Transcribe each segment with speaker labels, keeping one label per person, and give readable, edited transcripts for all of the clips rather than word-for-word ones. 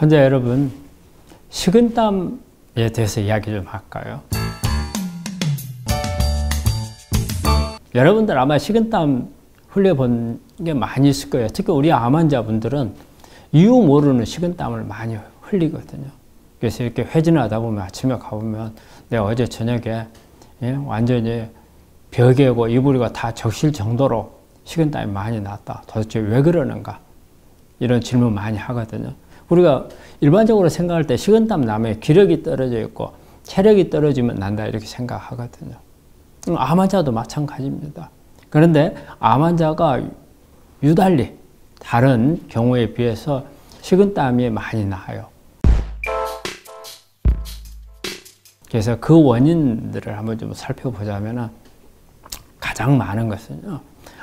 Speaker 1: 환자 여러분, 식은땀에 대해서 이야기 좀 할까요? 여러분들 아마 식은땀 흘려본 게 많이 있을 거예요. 특히 우리 암 환자분들은 이유 모르는 식은땀을 많이 흘리거든요. 그래서 이렇게 회진하다 보면 아침에 가보면 내가 어제 저녁에 완전히 벽에고 이불이가 다 적실 정도로 식은땀이 많이 났다. 도대체 왜 그러는가? 이런 질문 많이 하거든요. 우리가 일반적으로 생각할 때 식은땀 나면 기력이 떨어져 있고 체력이 떨어지면 난다 이렇게 생각하거든요. 암 환자도 마찬가지입니다. 그런데 암 환자가 유달리 다른 경우에 비해서 식은땀이 많이 나요. 그래서 그 원인들을 한번 좀 살펴보자면 가장 많은 것은요,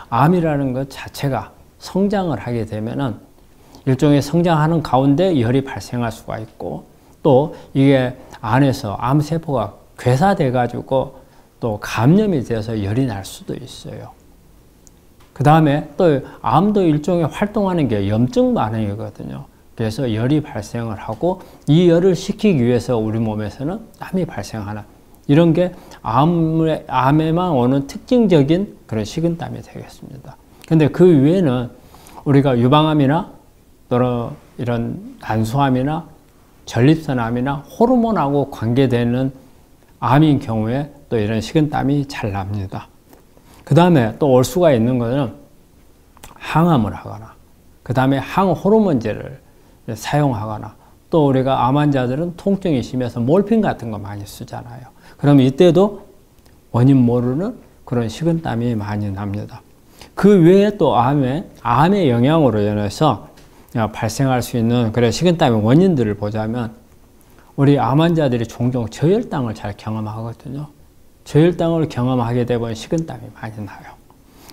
Speaker 1: 암이라는 것 자체가 성장을 하게 되면은 일종의 성장하는 가운데 열이 발생할 수가 있고, 또 이게 안에서 암세포가 괴사돼 가지고 또 감염이 되어서 열이 날 수도 있어요. 그 다음에 또 암도 일종의 활동하는 게 염증 반응이거든요. 그래서 열이 발생을 하고 이 열을 식히기 위해서 우리 몸에서는 땀이 발생하는 이런 게 암에만 오는 특징적인 그런 식은땀이 되겠습니다. 근데 그 외에는 우리가 유방암이나 또는 이런 난소암이나 전립선암이나 호르몬하고 관계되는 암인 경우에 또 이런 식은땀이 잘 납니다. 그 다음에 또 올 수가 있는 것은 항암을 하거나, 그 다음에 항호르몬제를 사용하거나, 또 우리가 암 환자들은 통증이 심해서 몰핀 같은 거 많이 쓰잖아요. 그러면 이때도 원인 모르는 그런 식은땀이 많이 납니다. 그 외에 또 암의 영향으로 인해서 발생할 수 있는 그런 식은땀의 원인들을 보자면 우리 암 환자들이 종종 저혈당을 잘 경험하거든요. 저혈당을 경험하게 되면 식은땀이 많이 나요.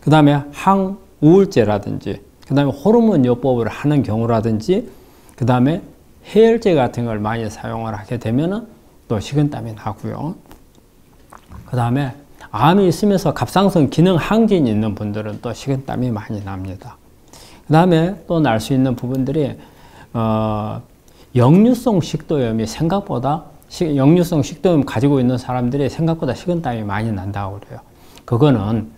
Speaker 1: 그 다음에 항우울제라든지, 그 다음에 호르몬 요법을 하는 경우라든지, 그 다음에 해열제 같은 걸 많이 사용을 하게 되면 또 식은땀이 나고요. 그 다음에 암이 있으면서 갑상선 기능 항진이 있는 분들은 또 식은땀이 많이 납니다. 그 다음에 또 날 수 있는 부분들이 역류성 식도염이 생각보다 역류성 식도염 가지고 있는 사람들이 생각보다 식은땀이 많이 난다고 그래요. 그거는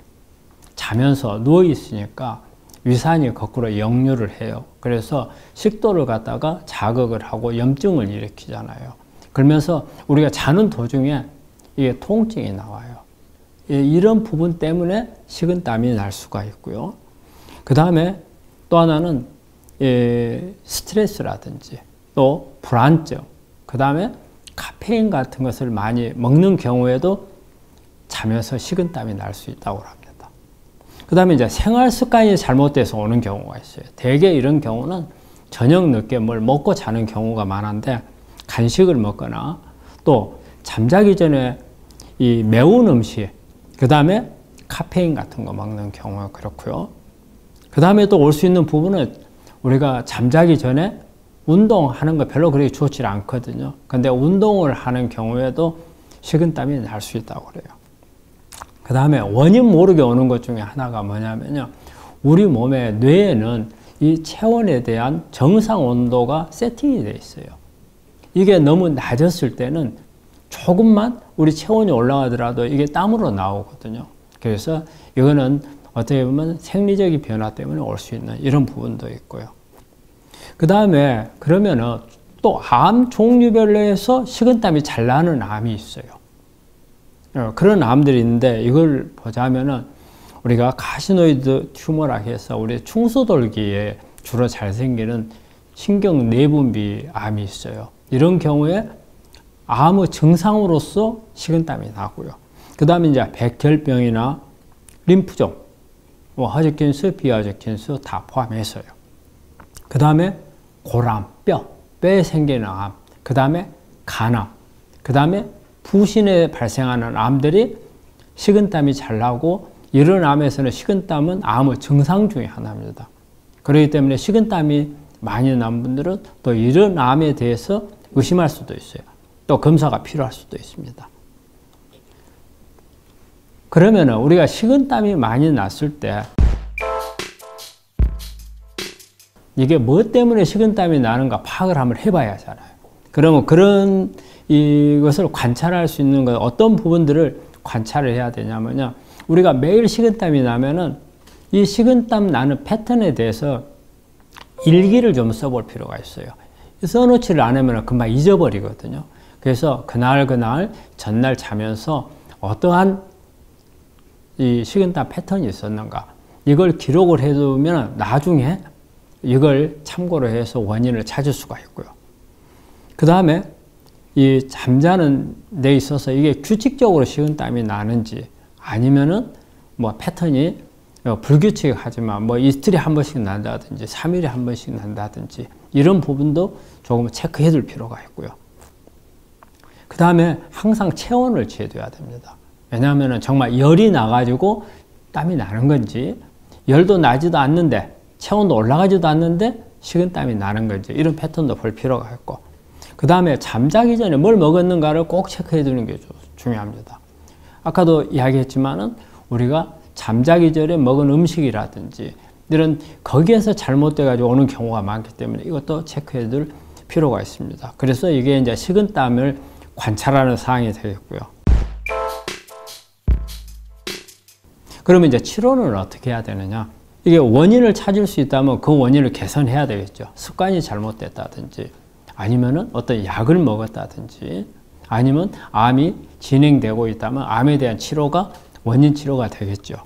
Speaker 1: 자면서 누워 있으니까 위산이 거꾸로 역류를 해요. 그래서 식도를 갖다가 자극을 하고 염증을 일으키잖아요. 그러면서 우리가 자는 도중에 이게 통증이 나와요. 이런 부분 때문에 식은땀이 날 수가 있고요. 그 다음에 또 하나는 스트레스라든지 또 불안증, 그 다음에 카페인 같은 것을 많이 먹는 경우에도 자면서 식은땀이 날 수 있다고 합니다. 그 다음에 이제 생활 습관이 잘못돼서 오는 경우가 있어요. 대개 이런 경우는 저녁 늦게 뭘 먹고 자는 경우가 많은데, 간식을 먹거나 또 잠자기 전에 이 매운 음식, 그 다음에 카페인 같은 거 먹는 경우가 그렇고요. 그 다음에 또 올 수 있는 부분은 우리가 잠자기 전에 운동하는 거 별로 그렇게 좋지 않거든요. 근데 운동을 하는 경우에도 식은땀이 날 수 있다고 그래요. 그 다음에 원인 모르게 오는 것 중에 하나가 뭐냐면요, 우리 몸의 뇌에는 이 체온에 대한 정상 온도가 세팅이 되어 있어요. 이게 너무 낮았을 때는 조금만 우리 체온이 올라가더라도 이게 땀으로 나오거든요. 그래서 이거는 어떻게 보면 생리적인 변화 때문에 올 수 있는 이런 부분도 있고요. 그 다음에 그러면은 또 암 종류별로 해서 식은땀이 잘 나는 암이 있어요. 그런 암들이 있는데, 이걸 보자면은 우리가 가시노이드 튜머라 해서 우리 충수돌기에 주로 잘 생기는 신경 내분비 암이 있어요. 이런 경우에 암의 증상으로서 식은땀이 나고요. 그 다음에 이제 백혈병이나 림프종, 허즈킨스, 비허즈킨스 다 포함해서요. 그 다음에 고람, 뼈에 생기는 암, 그 다음에 간암, 그 다음에 부신에 발생하는 암들이 식은땀이 잘 나고, 이런 암에서는 식은땀은 암의 증상 중에 하나입니다. 그렇기 때문에 식은땀이 많이 난 분들은 또 이런 암에 대해서 의심할 수도 있어요. 또 검사가 필요할 수도 있습니다. 그러면 우리가 식은땀이 많이 났을 때 이게 뭐 때문에 식은땀이 나는가 파악을 한번 해봐야 하잖아요. 그러면 그런 이것을 관찰할 수 있는 것, 어떤 부분들을 관찰을 해야 되냐면요. 우리가 매일 식은땀이 나면은 이 식은땀 나는 패턴에 대해서 일기를 좀 써볼 필요가 있어요. 써놓지를 않으면 금방 잊어버리거든요. 그래서 그날 전날 자면서 어떠한 이 식은땀 패턴이 있었는가, 이걸 기록을 해두면 나중에 이걸 참고로 해서 원인을 찾을 수가 있고요. 그 다음에 이 잠자는 데 있어서 이게 규칙적으로 식은땀이 나는지, 아니면은 뭐 패턴이 불규칙하지만 뭐 이틀에 한 번씩 난다든지 3일에 한 번씩 난다든지, 이런 부분도 조금 체크해 둘 필요가 있고요. 그 다음에 항상 체온을 재둬야 됩니다. 왜냐하면 정말 열이 나가지고 땀이 나는 건지, 열도 나지도 않는데 체온도 올라가지도 않는데 식은땀이 나는 건지, 이런 패턴도 볼 필요가 있고, 그 다음에 잠자기 전에 뭘 먹었는가를 꼭 체크해 두는 게 중요합니다. 아까도 이야기했지만은 우리가 잠자기 전에 먹은 음식이라든지 이런 거기에서 잘못돼 가지고 오는 경우가 많기 때문에 이것도 체크해 둘 필요가 있습니다. 그래서 이게 이제 식은땀을 관찰하는 사항이 되겠고요. 그러면 이제 치료는 어떻게 해야 되느냐? 이게 원인을 찾을 수 있다면 그 원인을 개선해야 되겠죠. 습관이 잘못됐다든지, 아니면은 어떤 약을 먹었다든지, 아니면 암이 진행되고 있다면 암에 대한 치료가 원인 치료가 되겠죠.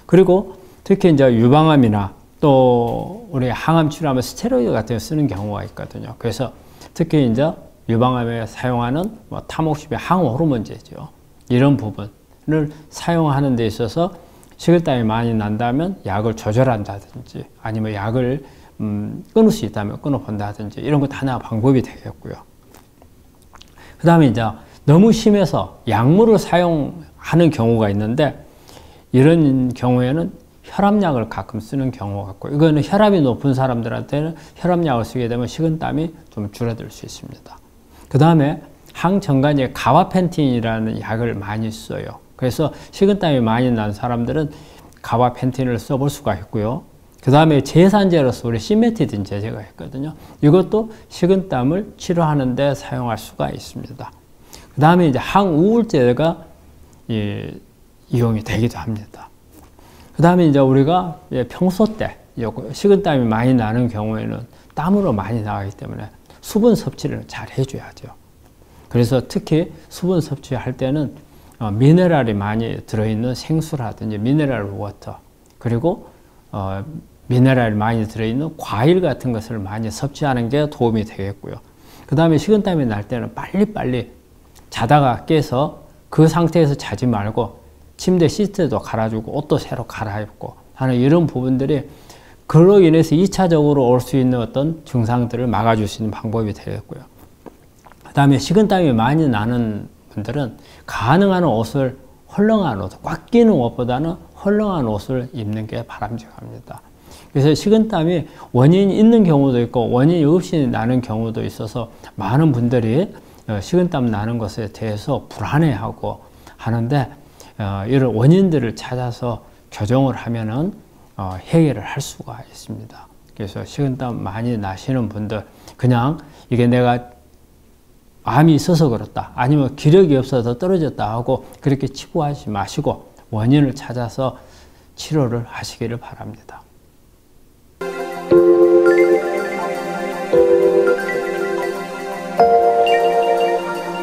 Speaker 1: 그리고 특히 이제 유방암이나 또 우리 항암 치료하면 스테로이드 같은 거 쓰는 경우가 있거든요. 그래서 특히 이제 유방암에 사용하는 뭐 타목시비 항호르몬제죠. 이런 부분을 사용하는 데 있어서 식은땀이 많이 난다면 약을 조절한다든지, 아니면 약을 끊을 수 있다면 끊어본다든지, 이런 것도 하나 방법이 되겠고요. 그 다음에 이제 너무 심해서 약물을 사용하는 경우가 있는데, 이런 경우에는 혈압약을 가끔 쓰는 경우가 있고, 이거는 혈압이 높은 사람들한테는 혈압약을 쓰게 되면 식은땀이 좀 줄어들 수 있습니다. 그 다음에 항정간제 가바펜틴이라는 약을 많이 써요. 그래서 식은땀이 많이 난 사람들은 가바펜틴을 써볼 수가 있고요. 그 다음에 제산제로서 우리 시메티딘 제제가 있거든요. 이것도 식은땀을 치료하는 데 사용할 수가 있습니다. 그 다음에 이제 항우울제가 이용이 되기도 합니다. 그 다음에 이제 우리가 평소 때 식은땀이 많이 나는 경우에는 땀으로 많이 나가기 때문에 수분 섭취를 잘 해줘야죠. 그래서 특히 수분 섭취할 때는 미네랄이 많이 들어있는 생수라든지 미네랄 워터, 그리고 미네랄이 많이 들어있는 과일 같은 것을 많이 섭취하는 게 도움이 되겠고요. 그 다음에 식은땀이 날 때는 빨리빨리 자다가 깨서 그 상태에서 자지 말고 침대 시트도 갈아주고 옷도 새로 갈아입고 하는 이런 부분들이 그로 인해서 2차적으로 올 수 있는 어떤 증상들을 막아줄 수 있는 방법이 되겠고요. 그 다음에 식은땀이 많이 나는 분들은 가능한 옷을 헐렁한 옷, 꽉 끼는 옷보다는 헐렁한 옷을 입는 게 바람직합니다. 그래서 식은땀이 원인이 있는 경우도 있고 원인이 없이 나는 경우도 있어서 많은 분들이 식은땀 나는 것에 대해서 불안해하고 하는데, 이런 원인들을 찾아서 교정을 하면은 해결을 할 수가 있습니다. 그래서 식은땀 많이 나시는 분들, 그냥 이게 내가 암이 있어서 그렇다, 아니면 기력이 없어서 떨어졌다 하고 그렇게 치부하지 마시고 원인을 찾아서 치료를 하시기를 바랍니다.